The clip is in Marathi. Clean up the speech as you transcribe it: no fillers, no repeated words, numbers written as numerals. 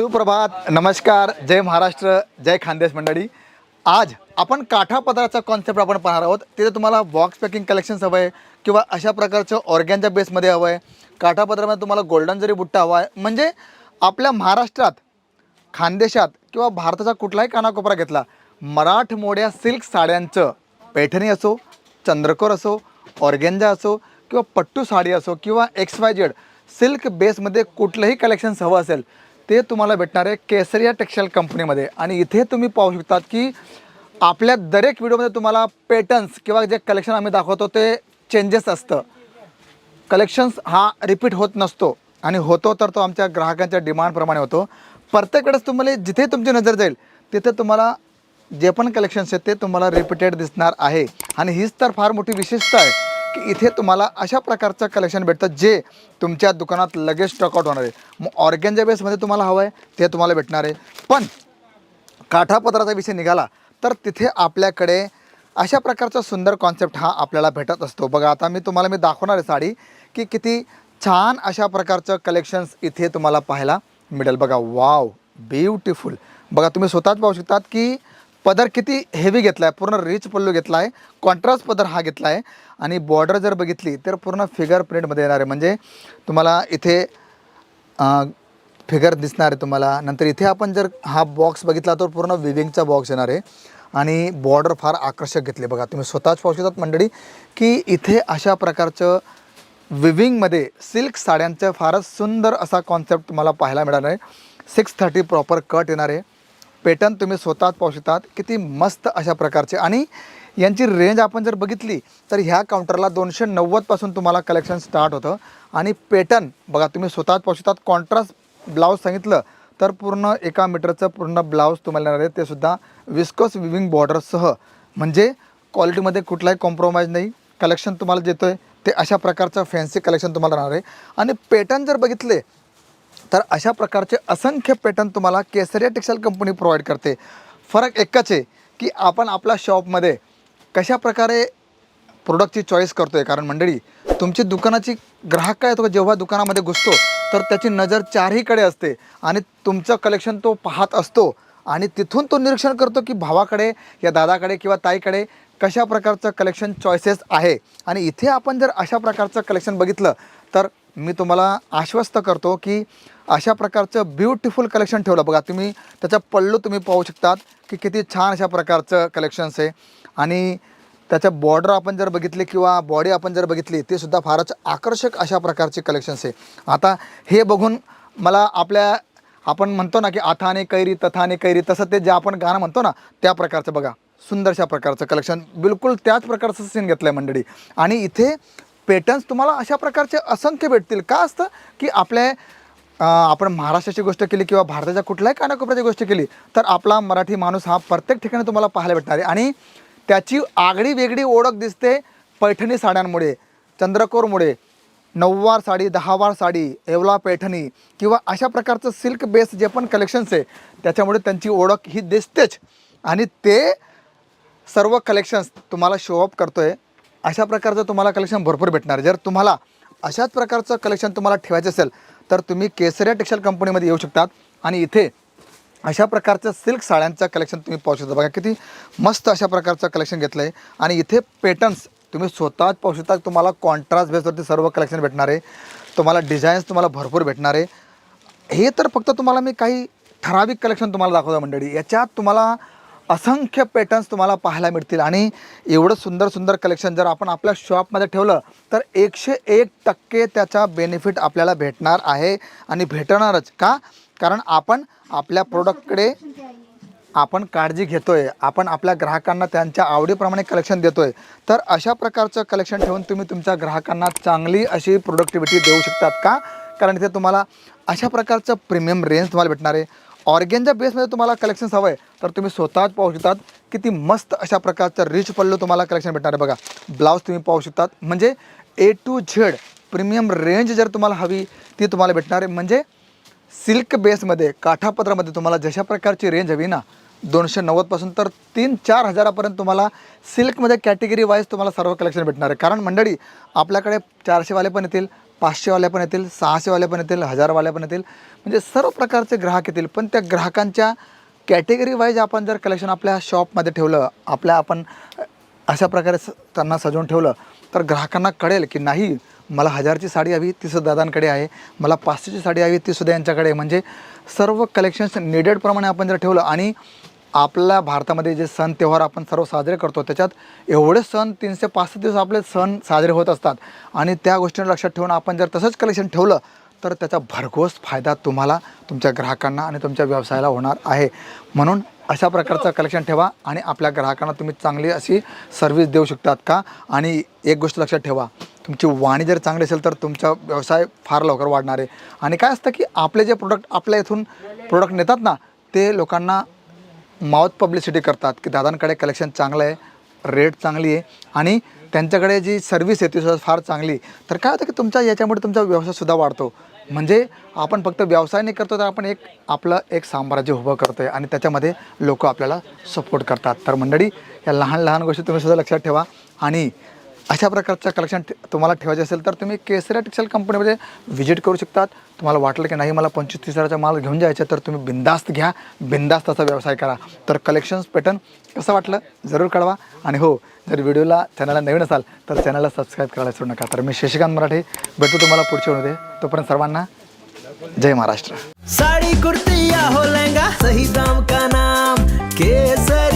सुप्रभात, नमस्कार, जय महाराष्ट्र, जय खानदेश मंडळी. आज आपण काठा पदराचा कॉन्सेप्ट आपण पाहणार आहोत. तिथे तुम्हाला बॉक्स पॅकिंग कलेक्शन्स हवं आहे किंवा अशा प्रकारचं ऑर्गॅनच्या बेसमध्ये हवं आहे. काठा पदरामध्ये तुम्हाला गोल्डन जरी बुट्टा हवा आहे. म्हणजे आपल्या महाराष्ट्रात, खानदेशात किंवा भारताचा कुठलाही कानाकोपरा घेतला, मराठमोड्या सिल्क साड्यांचं पैठणी असो, चंद्रकोर असो, ऑर्गेन्जा असो किंवा पट्टू साडी असो किंवा XYZ सिल्क बेसमध्ये कुठलंही कलेक्शन्स हवं असेल ते तुम्हाला भेटणार आहे केसरिया टेक्सटाईल कंपनीमध्ये. आणि इथे तुम्ही पाहू शकतात की आपल्या दरेक व्हिडिओमध्ये तुम्हाला पॅटर्न्स किंवा जे कलेक्शन आम्ही दाखवतो ते चेंजेस असतं. कलेक्शन्स हा रिपीट होत नसतो आणि होतो तर तो आमच्या ग्राहकांच्या डिमांडप्रमाणे होतो. प्रत्येक वेळेस तुम्हाला जिथे तुमची नजर जाईल तिथे तुम्हाला जे पण कलेक्शन्स आहेत ते तुम्हाला रिपीटेड दिसणार आहे. आणि हीच तर फार मोठी विशेषता आहे की इथे तुम्हाला अशा प्रकारचं कलेक्शन भेटतं जे तुमच्या दुकानात लगेच स्टॉकआउट होणार आहे. मग ऑर्गेन्जा बेसमध्ये तुम्हाला हवं आहे ते तुम्हाला भेटणार आहे. पण काठापदराचा विषय निघाला तर तिथे आपल्याकडे अशा प्रकारचा सुंदर कॉन्सेप्ट हा आपल्याला भेटत असतो. बघा, आता मी तुम्हाला दाखवणार आहे साडी की किती छान अशा प्रकारचं कलेक्शन्स इथे तुम्हाला पाहायला मिळेल. बघा, वाव, ब्युटिफुल. बघा, तुम्ही स्वतःच पाहू शकतात की पदर किती हेवी घेतला आहे. पूर्ण रिच पल्लू घेतला आहे, कॉन्ट्रास्ट पदर हा घेतला आहे. आणि बॉर्डर जर बघितली तर पूर्ण फिगर प्रिंटमध्ये येणार आहे. म्हणजे तुम्हाला इथे फिगर दिसणार आहे तुम्हाला. नंतर इथे आपण जर हा बॉक्स बघितला तर पूर्ण विविंगचा बॉक्स येणार आहे. आणि बॉर्डर फार आकर्षक घेतले. बघा, तुम्ही स्वतःच पाहू शकतात मंडळी की इथे अशा प्रकारचं विविंगमध्ये सिल्क साड्यांचं फारच सुंदर असा कॉन्सेप्ट तुम्हाला पाहायला मिळणार आहे. 630 प्रॉपर कट येणार आहे. पॅटर्न तुम्ही स्वतःच पाहू शकतात किती मस्त अशा प्रकारचे. आणि यांची रेंज आपण जर बघितली तर ह्या काउंटरला 290पासून तुम्हाला कलेक्शन स्टार्ट होतं. आणि पॅटर्न बघा, तुम्ही स्वतःच पाहू शकतात. कॉन्ट्रास्ट ब्लाऊज सांगितलं तर पूर्ण 1 मीटरचं पूर्ण ब्लाऊज तुम्हाला येणार आहे. ते सुद्धा विस्कोस विविंग बॉर्डरसह. म्हणजे क्वालिटीमध्ये कुठलाही कॉम्प्रोमाइज नाही. कलेक्शन तुम्हाला देतो आहे ते अशा प्रकारचं फॅन्सी कलेक्शन तुम्हाला राहणार आहे. आणि पॅटर्न जर बघितले तर अशा प्रकारचे असंख्य पॅटर्न तुम्हाला केसरिया टेक्सटाईल कंपनी प्रोव्हाइड करते. फरक एकच आहे की आपण आपल्या शॉपमध्ये कशा प्रकारे प्रोडक्टची चॉईस करतो आहे. कारण मंडळी, तुमची दुकानाची ग्राहक काय होतो, जेव्हा दुकानामध्ये घुसतो तर त्याची नजर चारहीकडे असते आणि तुमचं कलेक्शन तो पाहत असतो. आणि तिथून तो निरीक्षण करतो की भावाकडे या दादाकडे किंवा ताईकडे कशा प्रकारचं कलेक्शन चॉईसेस आहे. आणि इथे आपण जर अशा प्रकारचं कलेक्शन बघितलं तर मी तुम्हाला आश्वस्त करतो की अशा प्रकारचं ब्युटिफुल कलेक्शन ठेवलं. बघा, तुम्ही त्याचा पल्लू तुम्ही पाहू शकतात की किती छान अशा प्रकारचं कलेक्शन्स आहे. आणि त्याचं बॉर्डर आपण जर बघितले किंवा बॉडी आपण जर बघितली ते सुद्धा फारच आकर्षक अशा प्रकारचे कलेक्शन्स आहे. आता हे बघून मला आपण म्हणतो ना की अथाने कैरी तथाने कैरी, तसं ते जे आपण गाणं म्हणतो ना त्या प्रकारचं बघा सुंदरशा प्रकारचं कलेक्शन, बिलकुल त्याच प्रकारचं सीन घेतलं आहे मंडळी. आणि इथे पॅटर्न्स तुम्हाला अशा प्रकारचे असंख्य भेटतील. का असतं की आपण महाराष्ट्राची गोष्ट केली किंवा भारताच्या कुठल्याही कानाकोपऱ्याची गोष्ट केली तर आपला मराठी माणूस हा प्रत्येक ठिकाणी तुम्हाला पाहायला भेटणार आहे. आणि त्याची आगळी वेगळी ओळख दिसते पैठणी साड्यांमुळे, चंद्रकोरमुळे. 9वार साडी, 10वार साडी, येवला पैठणी किंवा अशा प्रकारचं सिल्क बेस जे पण कलेक्शन्स आहे त्याच्यामुळे त्यांची ओळख ही दिसतेच. आणि ते सर्व कलेक्शन्स तुम्हाला शो अप करतो आहे. अशा प्रकारचं तुम्हाला कलेक्शन भरपूर भेटणार आहे. जर तुम्हाला अशाच प्रकारचं कलेक्शन तुम्हाला ठेवायचं असेल तर तुम्ही केसरिया टेक्सटाईल कंपनीमध्ये येऊ शकतात. आणि इथे अशा प्रकारचं सिल्क साड्यांचं कलेक्शन तुम्ही पाहू शकता. बघा, किती मस्त अशा प्रकारचं कलेक्शन घेतलं आहे. आणि इथे पॅटर्न्स तुम्ही स्वतःच पाहू शकता. तुम्हाला कॉन्ट्रास्ट बेसवरती सर्व कलेक्शन भेटणार आहे. तुम्हाला डिझाईन्स तुम्हाला भरपूर भेटणार आहे. हे तर फक्त तुम्हाला मी काही ठराविक कलेक्शन तुम्हाला दाखवतो मंडळी. याच्यात तुम्हाला असंख्य पॅटर्न्स तुम्हाला पाहायला मिळतील. आणि एवढं सुंदर सुंदर कलेक्शन जर आपण आपल्या शॉपमध्ये ठेवलं तर 101% त्याचा बेनिफिट आपल्याला भेटणार आहे. आणि भेटणारच. का? कारण आपण आपल्या प्रोडक्टकडे आपण काळजी घेतो आहे. आपण आपल्या ग्राहकांना त्यांच्या आवडीप्रमाणे कलेक्शन देतो आहे. तर अशा प्रकारचं कलेक्शन ठेवून तुम्ही तुमच्या ग्राहकांना चांगली अशी प्रोडक्टिव्हिटी देऊ शकतात. का? कारण इथे तुम्हाला अशा प्रकारचं प्रीमियम रेंज तुम्हाला भेटणार आहे. ऑर्गेन्जा बेसमध्ये तुम्हाला कलेक्शन्स हवं आहे तर तुम्ही स्वतःच पाहू शकतात किती मस्त अशा प्रकारचं रिच पल्लू तुम्हाला कलेक्शन भेटणार आहे. बघा, ब्लाऊज तुम्ही पाहू शकतात. म्हणजे A to Z premium range जर तुम्हाला हवी ती तुम्हाला भेटणार आहे. म्हणजे सिल्क बेसमध्ये, काठापदरामध्ये तुम्हाला जशा प्रकारची रेंज हवी ना, 290पासून तर 3-4 हजारापर्यंत तुम्हाला सिल्कमध्ये कॅटेगरी वाईज तुम्हाला सर्व कलेक्शन भेटणार आहे. कारण मंडळी, आपल्याकडे 400वाले पण येतील, 500वाले पण येतील, 600वाले पण येतील, 1000वाले पण येतील, म्हणजे सर्व प्रकारचे ग्राहक येतील. पण त्या ग्राहकांच्या कॅटेगरी वाईज आपण जर कलेक्शन आपल्या शॉपमध्ये ठेवलं, आपण अशा प्रकारे त्यांना सजवून ठेवलं, तर ग्राहकांना कळेल की नाही, मला 1000ची साडी हवी ती सुद्धा दादांकडे आहे, मला 500ची साडी हवी ती सुद्धा यांच्याकडे आहे. म्हणजे सर्व कलेक्शन्स निडेडप्रमाणे आपण जर ठेवलं, आणि आपल्या भारतामध्ये जे सण त्यौहार आपण सर्व साजरे करतो, त्याच्यात एवढे सण 365 दिवस आपले सण साजरे होत असतात. आणि त्या गोष्टींना लक्षात ठेवून आपण जर तसंच कलेक्शन ठेवलं, तर त्याचा भरघोस फायदा तुम्हाला, तुमच्या ग्राहकांना आणि तुमच्या व्यवसायाला होणार आहे. म्हणून अशा प्रकारचं कलेक्शन ठेवा आणि आपल्या ग्राहकांना तुम्ही चांगली अशी सर्व्हिस देऊ शकतात का. आणि एक गोष्ट लक्षात ठेवा, तुमची वाणी जर चांगली असेल तर तुमचा व्यवसाय फार लवकर वाढणार आहे. आणि काय असतं की आपले जे प्रोडक्ट आपल्या इथून प्रोडक्ट नेतात ना, ते लोकांना माउथ पब्लिसिटी करतात की दादांकडे कलेक्शन चांगलं आहे, रेट चांगली आहे आणि त्यांच्याकडे जी सर्व्हिस आहे ती सुद्धा फार चांगली. तर काय होतं की तुमच्या याच्यामुळे तुमचा व्यवसायसुद्धा वाढतो. म्हणजे आपण फक्त व्यवसाय नाही करतो, तर आपण आपलं एक साम्राज्य उभं करतो आहे आणि त्याच्यामध्ये लोक आपल्याला सपोर्ट करतात. तर मंडळी, या लहान लहान गोष्टी तुम्ही सुद्धा लक्षात ठेवा. आणि अशा प्रकारचं कलेक्शन तुम्हाला ठेवायचं असेल तर तुम्ही केसरिया टेक्सटाईल कंपनीमध्ये व्हिजिट करू शकतात. तुम्हाला वाटलं की नाही मला 25-30 हजाराचा माल घेऊन जायचा, तर तुम्ही बिंदास्त घ्या, बिंदास्त त्याचा व्यवसाय करा. तर कलेक्शन्स पॅटर्न कसं वाटलं जरूर कळवा. आणि हो, जर चॅनलला नवीन असाल तर चॅनलला सबस्क्राईब करायला विसरू नका. तर मी शशिकांत मराठे भेटतो तुम्हाला पुढच्या व्हिडिओमध्ये. तोपर्यंत सर्वांना जय महाराष्ट्र. साड़ी कुर्ती या हो लहंगा, सही दाम का नाम केसर.